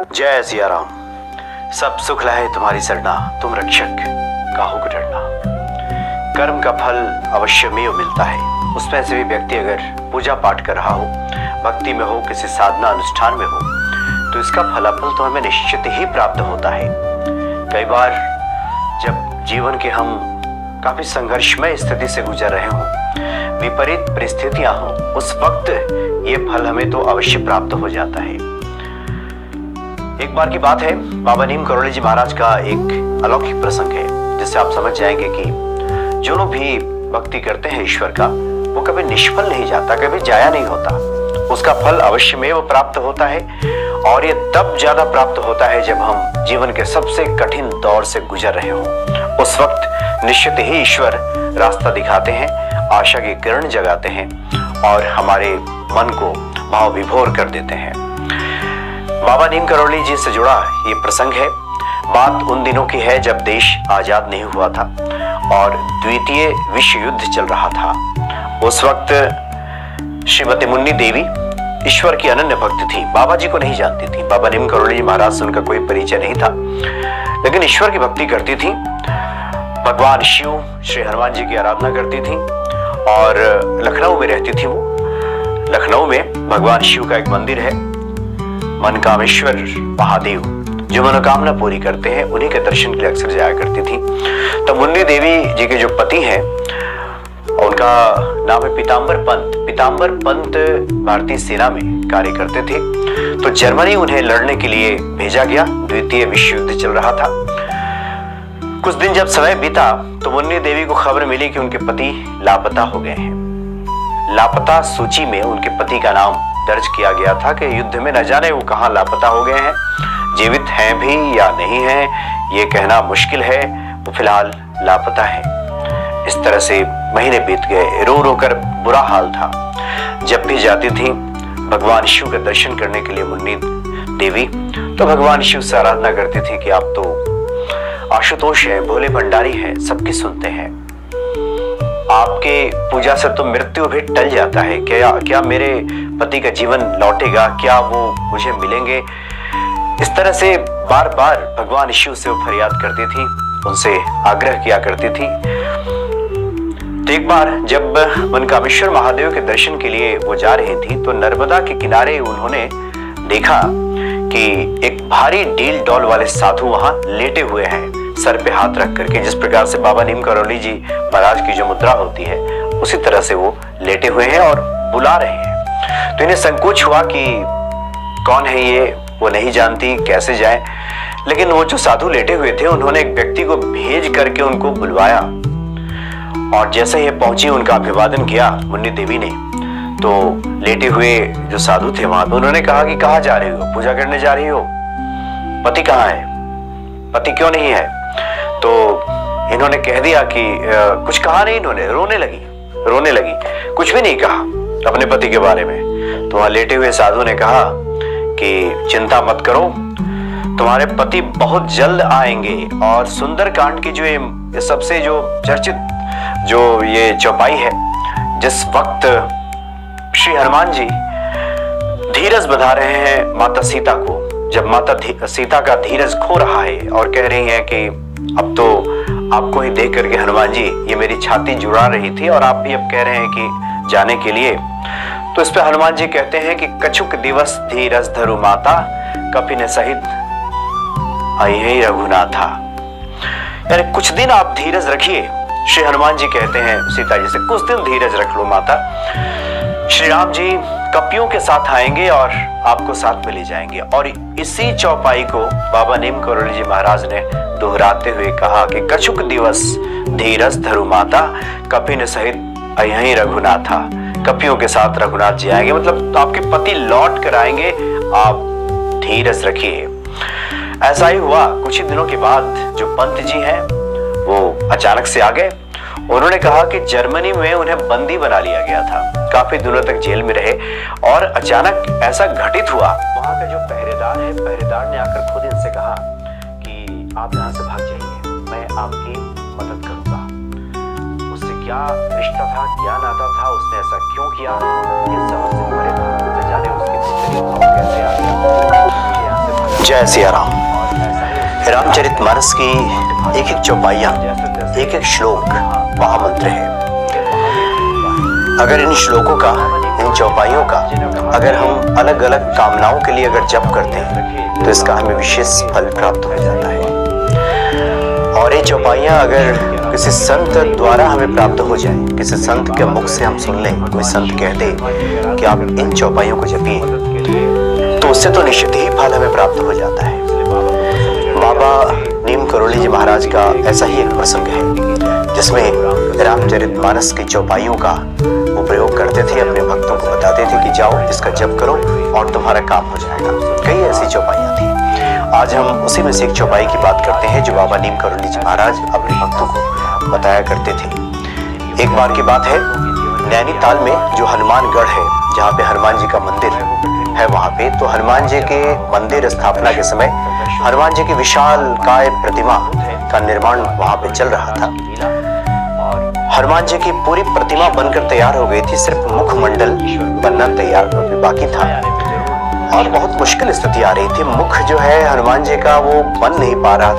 जय सिया राम। सब सुख लाए तुम्हारी सरना, तुम रक्षक काहू को डरना। कर्म का फल अवश्य में मिलता है। उसमें से भी व्यक्ति अगर पूजा पाठ कर रहा हो, भक्ति में हो, किसी साधना अनुष्ठान में हो, तो इसका फलाफल तो हमें निश्चित ही प्राप्त होता है। कई बार जब जीवन के हम काफी संघर्षमय स्थिति से गुजर रहे हों, विपरीत परिस्थितियां हों, उस वक्त ये फल हमें तो अवश्य प्राप्त हो जाता है। एक बार की बात है, बाबा नीम करोली जी महाराज का एक अलौकिक प्रसंग है, जिससे आप समझ जाएंगे कि जो लोग भी भक्ति करते हैं ईश्वर का, वो कभी निष्फल नहीं जाता, कभी जाया नहीं होता। उसका फल अवश्य में वो प्राप्त होता है, और ये तब ज्यादा प्राप्त होता है जब हम जीवन के सबसे कठिन दौर से गुजर रहे हों। उस वक्त निश्चित ही ईश्वर रास्ता दिखाते हैं, आशा की किरण जगाते हैं और हमारे मन को भाव विभोर कर देते हैं। बाबा नीम करोली जी से जुड़ा ये प्रसंग है। बात उन दिनों की है जब देश आजाद नहीं हुआ था और द्वितीय विश्व युद्ध चल रहा था। उस वक्त श्रीमती मुन्नी देवी ईश्वर की अनन्य भक्त थी, बाबा जी को नहीं जानती थी। बाबा नीम करोली जी महाराज से उनका कोई परिचय नहीं था, लेकिन ईश्वर की भक्ति करती थी। भगवान शिव श्री हनुमान जी की आराधना करती थी और लखनऊ में रहती थी वो। लखनऊ में भगवान शिव का एक मंदिर है, मनकामेश्वर महादेव, जो मनोकामना पूरी करते हैं, उन्हीं के दर्शन के लिए अक्सर जाया करती थी। तो मुन्नी देवी जी के जो पति हैं, उनका नाम है पीताम्बर पंत। पीताम्बर पंत भारतीय सेना में कार्य करते थे। तो जर्मनी उन्हें लड़ने के लिए भेजा गया। द्वितीय विश्व युद्ध चल रहा था। कुछ दिन जब समय बीता तो मुन्नी देवी को खबर मिली कि उनके पति लापता हो गए हैं। लापता सूची में उनके पति का नाम दर्ज किया गया था कि युद्ध में न जाने वो कहाँ लापता हो गए हैं, जीवित हैं भी या नहीं हैं, ये कहना मुश्किल है। वो फिलहाल लापता है। इस तरह से महीने बीत गए, रो रो कर बुरा हाल था। जब भी जाती थी भगवान शिव के दर्शन करने के लिए मुन्नी देवी, तो भगवान शिव से आराधना करती थी कि आप तो आशुतोष है, भोले भंडारी है, सबकी सुनते हैं, आपके पूजा से तो मृत्यु भी टल जाता है। क्या मेरे पति का जीवन लौटेगा? क्या वो मुझे मिलेंगे? इस तरह से बार बार भगवान शिव से वो फरियाद करती थी, उनसे आग्रह किया करती थी। तो एक बार जब मनकामेश्वर महादेव के दर्शन के लिए वो जा रही थी, तो नर्मदा के किनारे उन्होंने देखा कि एक भारी डील डॉल वाले साधु वहां लेटे हुए हैं, सर पे हाथ रख करके। जिस प्रकार से बाबा नीम करोली जी महाराज की जो मुद्रा होती है, उसी तरह से वो लेटे हुए हैं और बुला रहे हैं। तो इन्हें संकोच हुआ कि कौन है ये, वो नहीं जानती, कैसे जाए। लेकिन वो जो साधु लेटे हुए थे, उन्होंने एक व्यक्ति को भेज करके उनको बुलवाया, और जैसे ही पहुंची उनका अभिवादन किया मुन्नी देवी ने। तो लेटे हुए जो साधु थे वहां पे, उन्होंने कहा कि कहाँ जा रही हो? पूजा करने जा रही हो? पति कहाँ है? पति क्यों नहीं है? तो इन्होंने कह दिया कि कुछ कहा नहीं। इन्होंने रोने लगी, कुछ भी नहीं कहा अपने पति के बारे में। तो वहां लेटे हुए साधु ने कहा कि चिंता मत करो, तुम्हारे पति बहुत जल्द आएंगे। और सुंदरकांड की जो ये सबसे जो चर्चित जो ये चौपाई है, जिस वक्त श्री हनुमान जी धीरज बधा रहे हैं माता सीता को, जब माता सीता का धीरज खो रहा है और कह रही हैं कि अब तो आपको ही देख करके हनुमान जी ये मेरी छाती जुड़ा रही थी और आप भी अब कह रहे हैं कि जाने के लिए। तो इस पे हनुमान जी कहते हैं कि कछुक दिवस धीरज धरु माता, कपिन सहित आई रघुनाथा। यानी कुछ दिन आप धीरज रखिए। श्री हनुमान जी कहते हैं सीता जी से, कुछ दिन धीरज रख लो माता, श्री राम जी कपियों के साथ आएंगे और आपको साथ में ले जाएंगे। और इसी चौपाई को बाबा नीम करोली जी महाराज ने दोहराते हुए कहा कि कछुक दिवस धीरज धरु माता, कपिन सहित अयहि रघुनाथा। कपियों के साथ रघुनाथ जी आएंगे, मतलब आपके पति लौट कर आएंगे, आप धीरज रखिए। ऐसा ही हुआ। कुछ ही दिनों के बाद जो पंत जी हैं वो अचानक से आ गए। उन्होंने कहा कि जर्मनी में उन्हें बंदी बना लिया गया था, काफी दिनों तक जेल में रहे, और अचानक ऐसा घटित हुआ। वहां का जो पहरेदार है, पहरेदार ने आकर खुद इनसे कहा कि आप यहाँ से भाग जाइए, मैं आपकी मदद करूंगा। उससे क्या रिश्ता था, क्या नाता था, उसने ऐसा क्यों किया, ये समझ से परे था। न जाने उसके भीतर ये भाव कैसे आ गया, मुझे यहाँ से भागा। जय सिया राम। रामचरितमानस की एक एक चौपाइयाँ, एक एक श्लोक महामंत्र है। अगर इन श्लोकों का, इन चौपाइयों का अगर हम अलग अलग कामनाओं के लिए अगर जप करते हैं तो इसका हमें विशेष फल प्राप्त हो जाता है। और ये चौपाइयाँ अगर किसी संत द्वारा हमें प्राप्त हो जाए, किसी संत के मुख से हम सुन लें, कोई संत कह दे कि आप इन चौपाइयों को जपिए, तो उससे तो निश्चित ही फल हमें प्राप्त हो जाता है। बाबा नीम करोली जी महाराज का ऐसा ही एक प्रसंग है जिसमें रामचरितमानस की चौपाइयों का वो प्रयोग करते थे, अपने भक्तों को बताते थे कि जाओ इसका जप करो और तुम्हारा काम हो जाएगा। कई ऐसी चौपाइयाँ थी। आज हम उसी में से एक चौपाई की बात करते हैं जो बाबा नीम करोली जी महाराज अपने भक्तों को बताया करते थे। एक बार की बात है, नैनीताल में जो हनुमानगढ़ है, जहाँ पे हनुमान जी का मंदिर है, वहाँ पे तो हनुमान जी के मंदिर स्थापना के समय हनुमान जी की विशाल काय प्रतिमा का निर्माण वहाँ पे चल रहा था। हनुमान जी की पूरी प्रतिमा बनकर तैयार हो गई थी, सिर्फ मुखमंडल बनना तैयार बाकी था और बहुत मुश्किल स्थिति आ रही थी। मुख जो है हनुमान जी का वो बन नहीं पा रहा था।